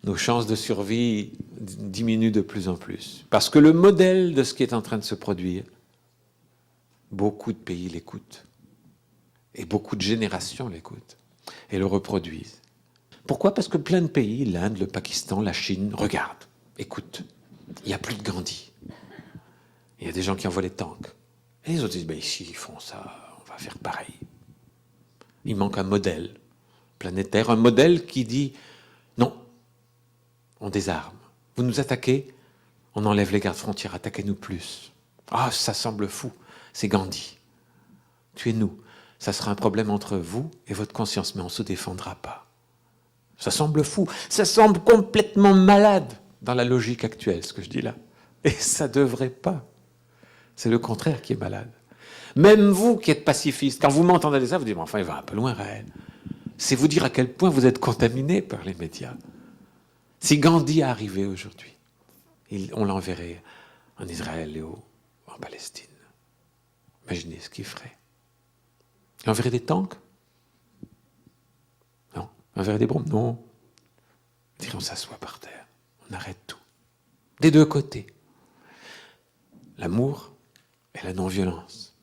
nos chances de survie diminuent de plus en plus. Parce que le modèle de ce qui est en train de se produire, beaucoup de pays l'écoutent. Et beaucoup de générations l'écoutent. Et le reproduisent. Pourquoi ? Parce que plein de pays, l'Inde, le Pakistan, la Chine, regardent, écoutent. Il n'y a plus de Gandhi. Il y a des gens qui envoient les tanks. Et les autres disent, ben ici, ils font ça, on va faire pareil. Il manque un modèle planétaire, un modèle qui dit, non, on désarme. Vous nous attaquez, on enlève les gardes-frontières, attaquez-nous plus. Ah, ça semble fou, c'est Gandhi. Tuez-nous. Ça sera un problème entre vous et votre conscience, mais on ne se défendra pas. Ça semble fou, ça semble complètement malade dans la logique actuelle, ce que je dis là. Et ça ne devrait pas. C'est le contraire qui est malade. Même vous qui êtes pacifiste, quand vous m'entendez ça, vous dites, enfin, il va un peu loin, Raël. C'est vous dire à quel point vous êtes contaminé par les médias. Si Gandhi arrivait aujourd'hui, on l'enverrait en Israël et en Palestine. Imaginez ce qu'il ferait. Il enverrait des tanks ? Non. Il enverrait des bombes ? Non. Il dirait, on s'assoit par terre. On arrête tout. Des deux côtés. L'amour et la non-violence.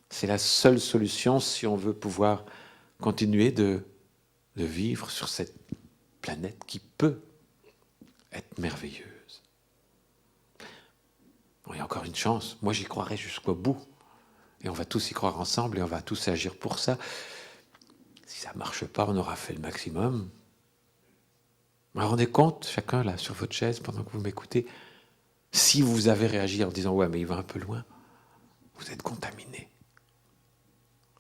C'est la seule solution si on veut pouvoir continuer de vivre sur cette planète qui peut être merveilleuse. Bon, il y a encore une chance. Moi, j'y croirai jusqu'au bout. Et on va tous y croire ensemble et on va tous agir pour ça. Si ça ne marche pas, on aura fait le maximum. Vous vous rendez compte, chacun là, sur votre chaise, pendant que vous m'écoutez, si vous avez réagi en disant « ouais, mais il va un peu loin », vous êtes contaminé.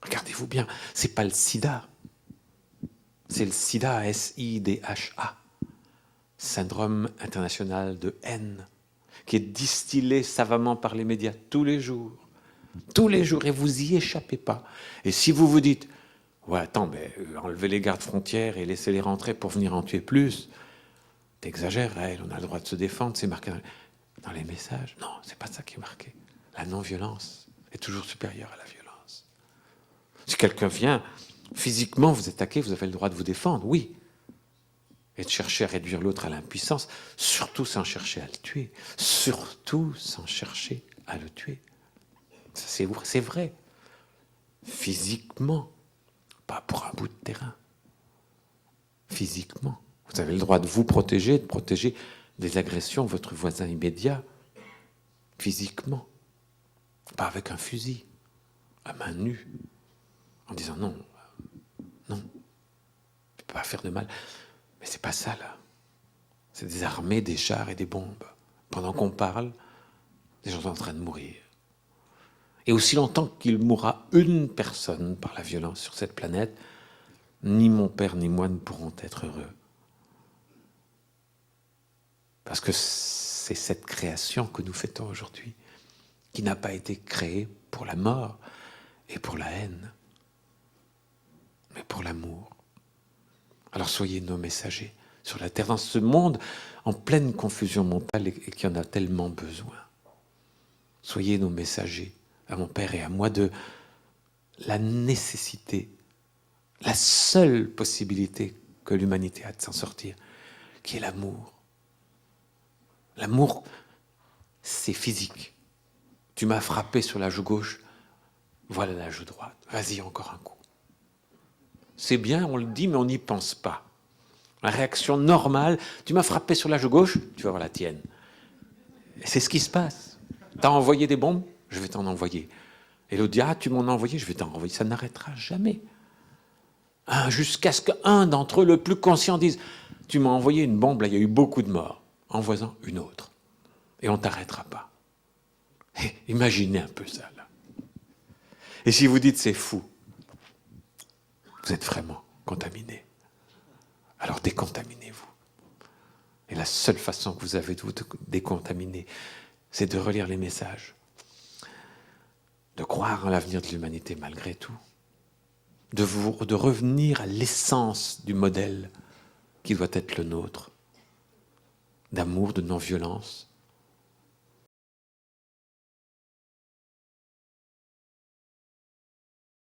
Regardez-vous bien, c'est pas le sida. C'est le sida, S-I-D-H-A. Syndrome international de haine, qui est distillé savamment par les médias tous les jours. Tous les jours, et vous y échappez pas. Et si vous vous dites, ouais, attends, mais enlevez les gardes-frontières et laissez-les rentrer pour venir en tuer plus, t'exagères, Raël, on a le droit de se défendre, c'est marqué dans les messages. Non, c'est pas ça qui est marqué. La non-violence est toujours supérieure à la violence. Si quelqu'un vient, physiquement vous attaquer, vous avez le droit de vous défendre, oui. Et de chercher à réduire l'autre à l'impuissance, surtout sans chercher à le tuer. Surtout sans chercher à le tuer. C'est vrai. Physiquement, pas pour un bout de terrain. Physiquement. Vous avez le droit de vous protéger, de protéger des agressions de votre voisin immédiat. Physiquement. Pas avec un fusil, à main nue, en disant non, non, je ne peux pas faire de mal. Mais c'est pas ça, là. C'est des armées, des chars et des bombes. Pendant qu'on parle, des gens sont en train de mourir. Et aussi longtemps qu'il mourra une personne par la violence sur cette planète, ni mon père ni moi ne pourront être heureux. Parce que c'est cette création que nous fêtons aujourd'hui, qui n'a pas été créée pour la mort et pour la haine, mais pour l'amour. Alors soyez nos messagers sur la terre, dans ce monde en pleine confusion mentale et qui en a tellement besoin. Soyez nos messagers, à mon père et à moi, de la nécessité, la seule possibilité que l'humanité a de s'en sortir, qui est l'amour. L'amour, c'est physique. Tu m'as frappé sur la joue gauche, voilà la joue droite. Vas-y, encore un coup. C'est bien, on le dit, mais on n'y pense pas. La réaction normale, tu m'as frappé sur la joue gauche, tu vas voir la tienne. Et c'est ce qui se passe. T'as envoyé des bombes, je vais t'en envoyer. Et l'autre dit, ah, tu m'en as envoyé, je vais t'en envoyer. Ça n'arrêtera jamais. Jusqu'à ce qu'un d'entre eux, le plus conscient, dise, tu m'as envoyé une bombe, là, il y a eu beaucoup de morts. Envoie-en une autre. Et on ne t'arrêtera pas. Et imaginez un peu ça, là. Et si vous dites, c'est fou, vous êtes vraiment contaminé. Alors décontaminez-vous. Et la seule façon que vous avez de vous décontaminer, c'est de relire les messages, de croire en l'avenir de l'humanité malgré tout, de revenir à l'essence du modèle qui doit être le nôtre, d'amour, de non-violence,